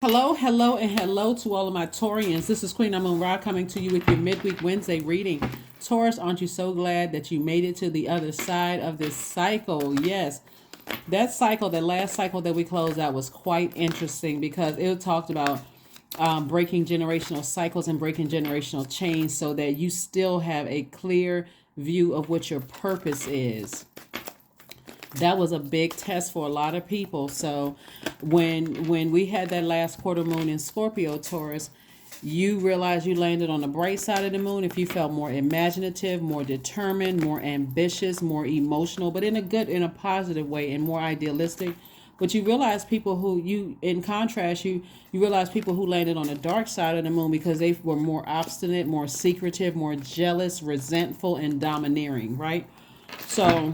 Hello, hello, and hello to all of my Taurians. This is Queen Amun Ra coming to you with your midweek Wednesday reading. Taurus, aren't you so glad that you made it to the other side of this cycle? Yes, that cycle, the last cycle that we closed out was quite interesting because it talked about breaking generational cycles and breaking generational chains so that you still have a clear view of what your purpose is. That was a big test for a lot of people. So when we had that last quarter moon in Scorpio, Taurus, you realized you landed on the bright side of the moon if you felt more imaginative, more determined, more ambitious, more emotional, but in a good, in a positive way, and more idealistic. But you realize people who in contrast, you realize people who landed on the dark side of the moon because they were more obstinate, more secretive, more jealous, resentful, and domineering, right? So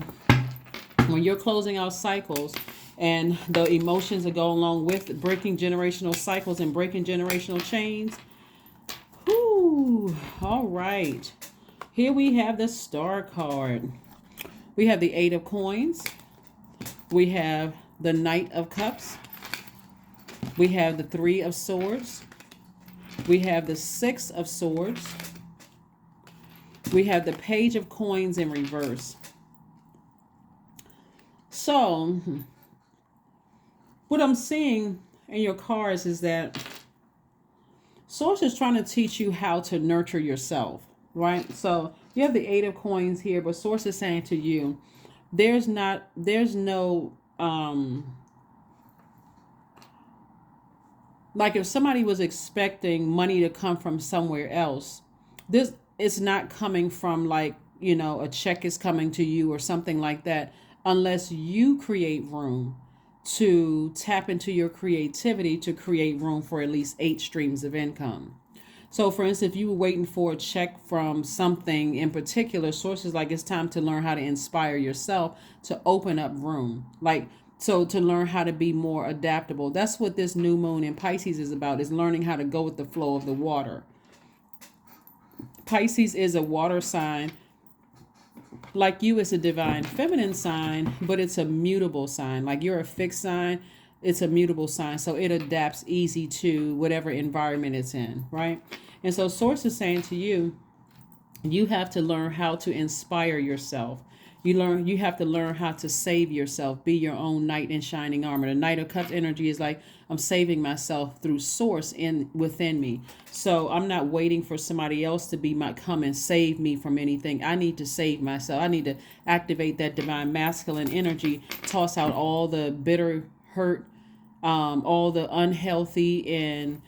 when you're closing out cycles and the emotions that go along with breaking generational cycles and breaking generational chains, whoo, all right. Here we have the Star card. We have the Eight of Coins. We have the Knight of Cups. We have the Three of Swords. We have the Six of Swords. We have the Page of Coins in reverse. So, what I'm seeing in your cards is that Source is trying to teach you how to nurture yourself, right? So, you have the Eight of Coins here, but Source is saying to you, there's no, like if somebody was expecting money to come from somewhere else, this is not coming from like, a check is coming to you or something like that, unless you create room to tap into your creativity to create room for at least 8 streams of income. So for instance, if you were waiting for a check from something in particular, sources like it's time to learn how to inspire yourself to open up room. So to learn how to be more adaptable. That's what this new moon in Pisces is about, is learning how to go with the flow of the water. Pisces is a water sign. Like you, it's a divine feminine sign, but it's a mutable sign. Like you're a fixed sign, it's a mutable sign. So it adapts easy to whatever environment it's in, right? And so Source is saying to you, you have to learn how to inspire yourself. You have to learn how to save yourself, be your own knight in shining armor. The Knight of Cups energy is like, I'm saving myself through Source within me. So I'm not waiting for somebody else to come and save me from anything. I need to save myself. I need to activate that divine masculine energy, toss out all the bitter hurt, all the unhealthy and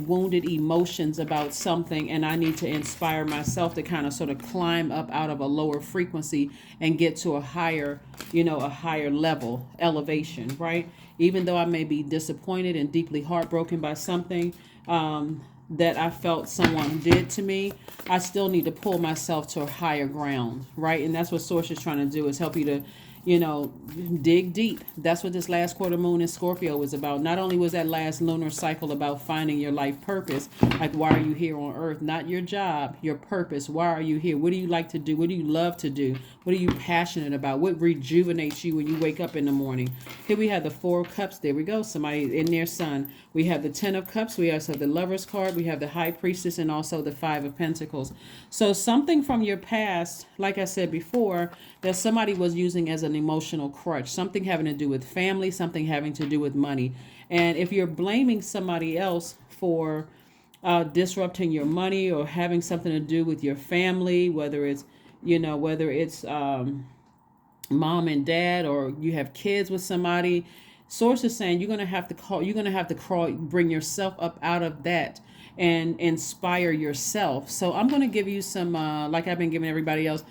wounded emotions about something, and I need to inspire myself to kind of sort of climb up out of a lower frequency and get to a higher level elevation, right? Even though I may be disappointed and deeply heartbroken by something that I felt someone did to me, I still need to pull myself to a higher ground, right? And that's what Source is trying to do, is help you to dig deep. That's what this last quarter moon in Scorpio was about. Not only was that last lunar cycle about finding your life purpose, like why are you here on earth, not your job, your purpose. Why are you here? What do you like to do? What do you love to do? What are you passionate about? What rejuvenates you when you wake up in the morning? Here we have the Four of Cups. There we go. Somebody in their sun. We have the Ten of Cups. We also have the Lover's card. We have the High Priestess and also the Five of Pentacles. So something from your past, like I said before, that somebody was using as an emotional crutch, something having to do with family, something having to do with money. And if you're blaming somebody else for disrupting your money or having something to do with your family, whether it's mom and dad, or you have kids with somebody, Source is saying you're going to have to crawl, bring yourself up out of that and inspire yourself. So I'm going to give you some, like I've been giving everybody else,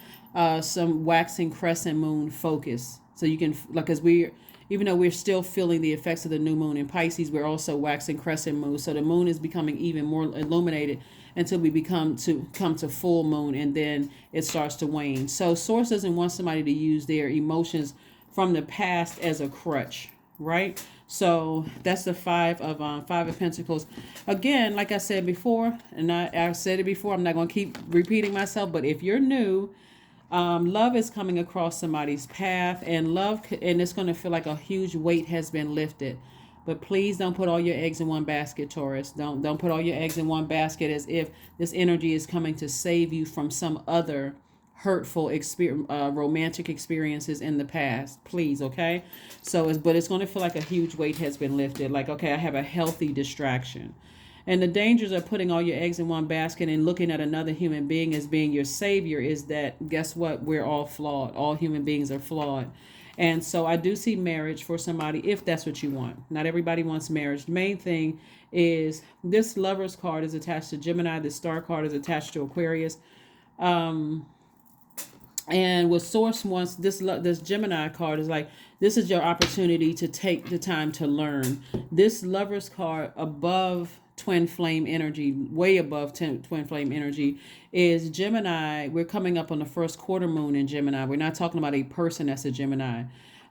some waxing crescent moon focus. So you can, like, as even though we're still feeling the effects of the new moon in Pisces, we're also waxing crescent moon. So the moon is becoming even more illuminated until we come to full moon, and then it starts to wane. So Source doesn't want somebody to use their emotions from the past as a crutch, right? So that's the Five of Pentacles. Again, like I said before, and I've said it before, I'm not going to keep repeating myself, but if you're new, love is coming across somebody's path, and it's going to feel like a huge weight has been lifted. But please don't put all your eggs in one basket, Taurus. Don't put all your eggs in one basket as if this energy is coming to save you from some other hurtful romantic experiences in the past. Please, okay? But it's going to feel like a huge weight has been lifted. Like, okay, I have a healthy distraction. And the dangers of putting all your eggs in one basket and looking at another human being as being your savior is that, guess what? We're all flawed. All human beings are flawed. And so I do see marriage for somebody if that's what you want. Not everybody wants marriage. The main thing is this Lover's card is attached to Gemini. The Star card is attached to Aquarius. And what Source wants, this Gemini card is like, this is your opportunity to take the time to learn. This Lover's card above twin flame energy, way above twin flame energy, is Gemini. We're coming up on the first quarter moon in Gemini. We're not talking about a person that's a Gemini,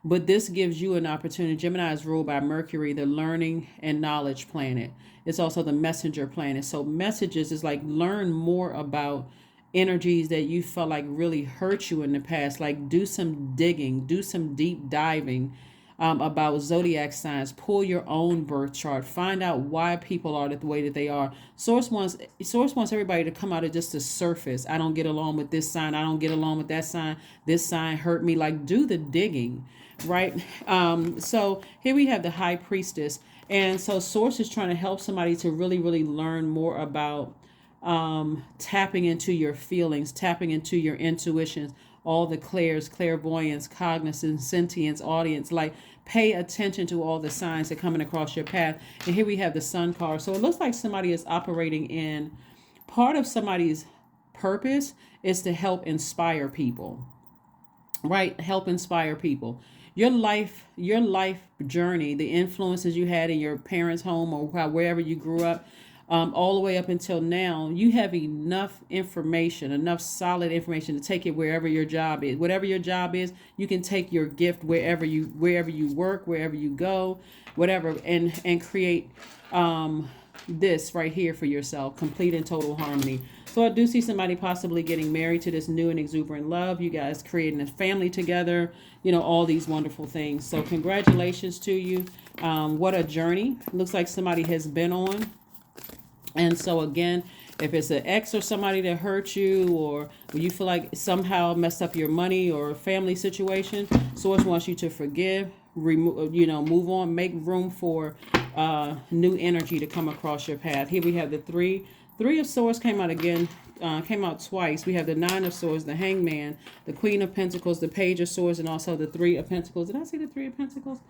but this gives you an opportunity. Gemini is ruled by Mercury, the learning and knowledge planet. It's also the messenger planet. So messages is like, learn more about energies that you felt like really hurt you in the past. Like, do some digging, do some deep diving about zodiac signs. Pull your own birth chart. Find out why people are the way that they are. Source wants everybody to come out of just the surface. I don't get along with this sign. I don't get along with that sign. This sign hurt me. Like, do the digging, right? So here we have the High Priestess. And so Source is trying to help somebody to really, really learn more about tapping into your feelings, tapping into your intuitions, all the clairs, clairvoyance, cognizance, sentience, audience. Like, pay attention to all the signs that are coming across your path. And here we have the Sun card. So it looks like somebody is operating in, part of somebody's purpose is to help inspire people, right? Help inspire people. Your life journey, the influences you had in your parents' home or wherever you grew up, all the way up until now, you have enough information, enough solid information to take it wherever your job is. Whatever your job is, you can take your gift wherever you work, wherever you go, whatever, and create this right here for yourself, complete and total harmony. So I do see somebody possibly getting married to this new and exuberant love. You guys creating a family together, all these wonderful things. So congratulations to you. What a journey. Looks like somebody has been on. And so again, if it's an ex or somebody that hurt you, or you feel like somehow messed up your money or family situation, Source wants you to forgive, move on, make room for new energy to come across your path. Here we have the three of Swords came out again, came out twice. We have the Nine of Swords, the Hangman, the Queen of Pentacles, the Page of Swords, and also the Three of Pentacles. Did I see the Three of Pentacles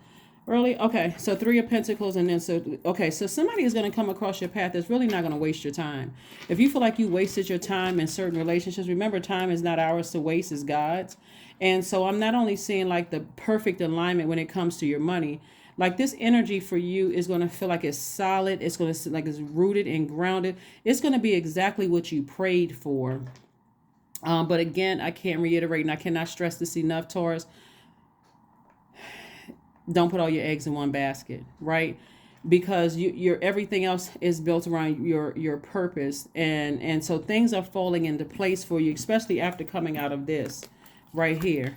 early? Okay, so Three of Pentacles, and then so somebody is going to come across your path that's really not going to waste your time. If you feel like you wasted your time in certain relationships, remember, time is not ours to waste, it's God's. And so I'm not only seeing like the perfect alignment when it comes to your money, like this energy for you is going to feel like it's solid. It's going to like it's rooted and grounded. It's going to be exactly what you prayed for. But again, I can't reiterate and I cannot stress this enough, Taurus. Don't put all your eggs in one basket, right? Because your everything else is built around your purpose. And so things are falling into place for you, especially after coming out of this right here.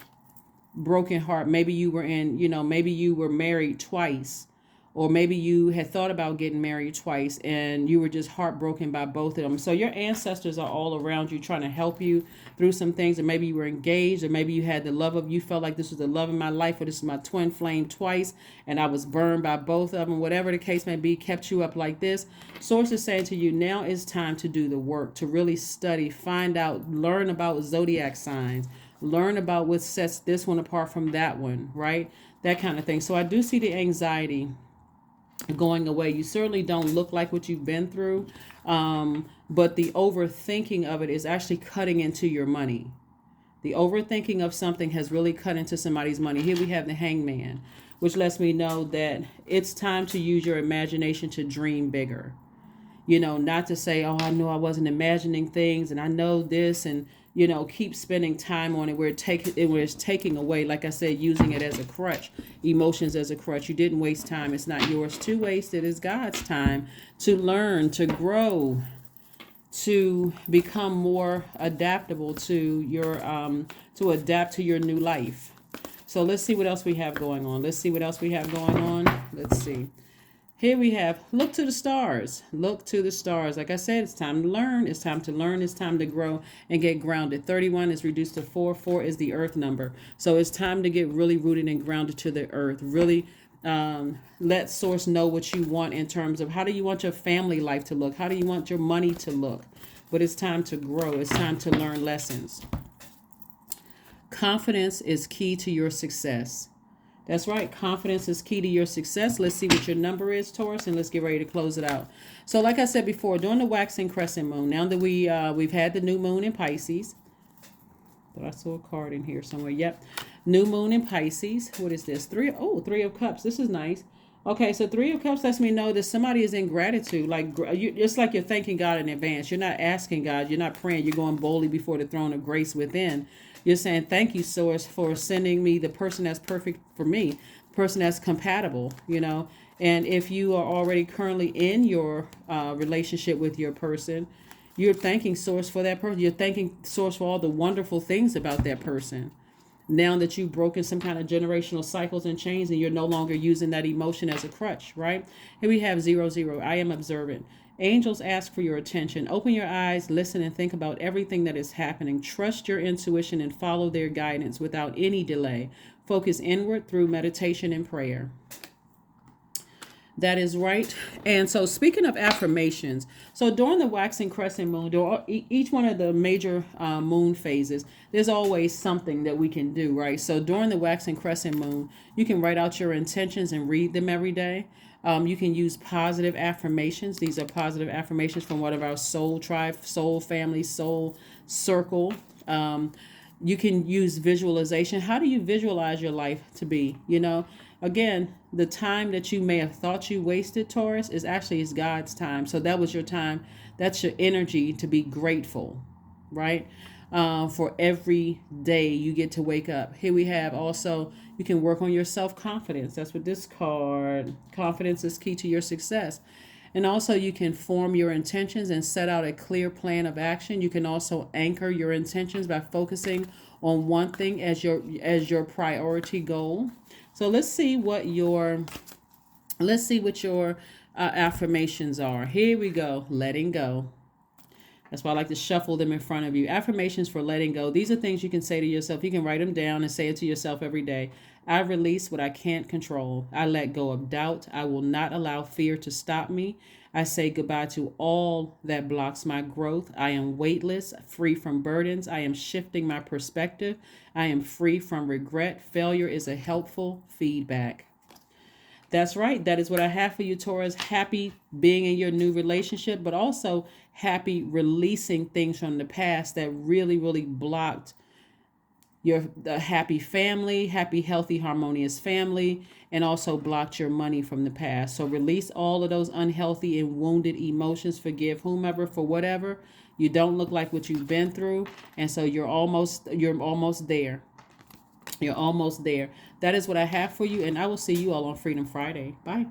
Broken heart. Maybe you were maybe you were married twice, or maybe you had thought about getting married twice and you were just heartbroken by both of them. So your ancestors are all around you trying to help you through some things. Or maybe you were engaged, or maybe you had you felt like this was the love of my life, or this is my twin flame twice and I was burned by both of them. Whatever the case may be, kept you up like this. Source is saying to you, now is time to do the work, to really study, find out, learn about zodiac signs. Learn about what sets this one apart from that one, right? That kind of thing. So I do see the anxiety going away. You certainly don't look like what you've been through, but the overthinking of it is actually cutting into your money. The overthinking of something has really cut into somebody's money. Here we have the Hangman, which lets me know that it's time to use your imagination to dream bigger. Not to say, oh, I know I wasn't imagining things and I know this, and keep spending time on it where it's taking away, like I said, using it as a crutch, emotions as a crutch. You didn't waste time. It's not yours to waste. It is God's time to learn, to grow, to become more adaptable to to adapt to your new life. So let's see what else we have going on. Let's see. Here we have look to the stars. Look to the stars. Like I said, it's time to learn. It's time to learn. It's time to grow and get grounded. 31 is reduced to 4. 4 is the earth number. So it's time to get really rooted and grounded to the earth. Really let source know what you want in terms of how do you want your family life to look? How do you want your money to look? But it's time to grow. It's time to learn lessons. Confidence is key to your success. That's right. Confidence is key to your success. Let's see what your number is, Taurus, and let's get ready to close it out. So like I said before, during the waxing crescent moon, now that we've had the new moon in Pisces. But I saw a card in here somewhere. Yep. New moon in Pisces. What is this? Three of Cups. This is nice. Okay, so 3 of Cups lets me know that somebody is in gratitude. Like it's like you're thanking God in advance. You're not asking God. You're not praying. You're going boldly before the throne of grace within. You're saying, thank you, Source, for sending me the person that's perfect for me, the person that's compatible, And if you are already currently in your relationship with your person, you're thanking Source for that person. You're thanking Source for all the wonderful things about that person. Now that you've broken some kind of generational cycles and chains and you're no longer using that emotion as a crutch, right? Here we have 0, 0. I am observant. Angels ask for your attention. Open your eyes, listen, and think about everything that is happening. Trust your intuition and follow their guidance without any delay. Focus inward through meditation and prayer. That is right. And so speaking of affirmations, so during the waxing crescent moon, during each one of the major moon phases, there's always something that we can do, right? So during the waxing crescent moon, you can write out your intentions and read them every day. You can use positive affirmations. These are positive affirmations from one of our soul tribe, soul family, soul circle. You can use visualization. How do you visualize your life to be? Again, the time that you may have thought you wasted, Taurus, is God's time. So that was your time. That's your energy to be grateful, right? For every day you get to wake up. Here we have also, you can work on your self-confidence. That's what this card, confidence is key to your success. And also you can form your intentions and set out a clear plan of action. You can also anchor your intentions by focusing on one thing as your priority goal. So let's see what your affirmations are. Here we go. Letting go. That's why I like to shuffle them in front of you. Affirmations for letting go. These are things you can say to yourself. You can write them down and say it to yourself every day. I release what I can't control. I let go of doubt. I will not allow fear to stop me. I say goodbye to all that blocks my growth. I am weightless, free from burdens. I am shifting my perspective. I am free from regret. Failure is a helpful feedback. That's right. That is what I have for you, Taurus. Happy being in your new relationship, but also happy releasing things from the past that really, really blocked the happy family, happy, healthy, harmonious family, and also blocked your money from the past. So release all of those unhealthy and wounded emotions. Forgive whomever for whatever. You don't look like what you've been through, and so you're almost there. You're almost there. That is what I have for you, and I will see you all on Freedom Friday. Bye.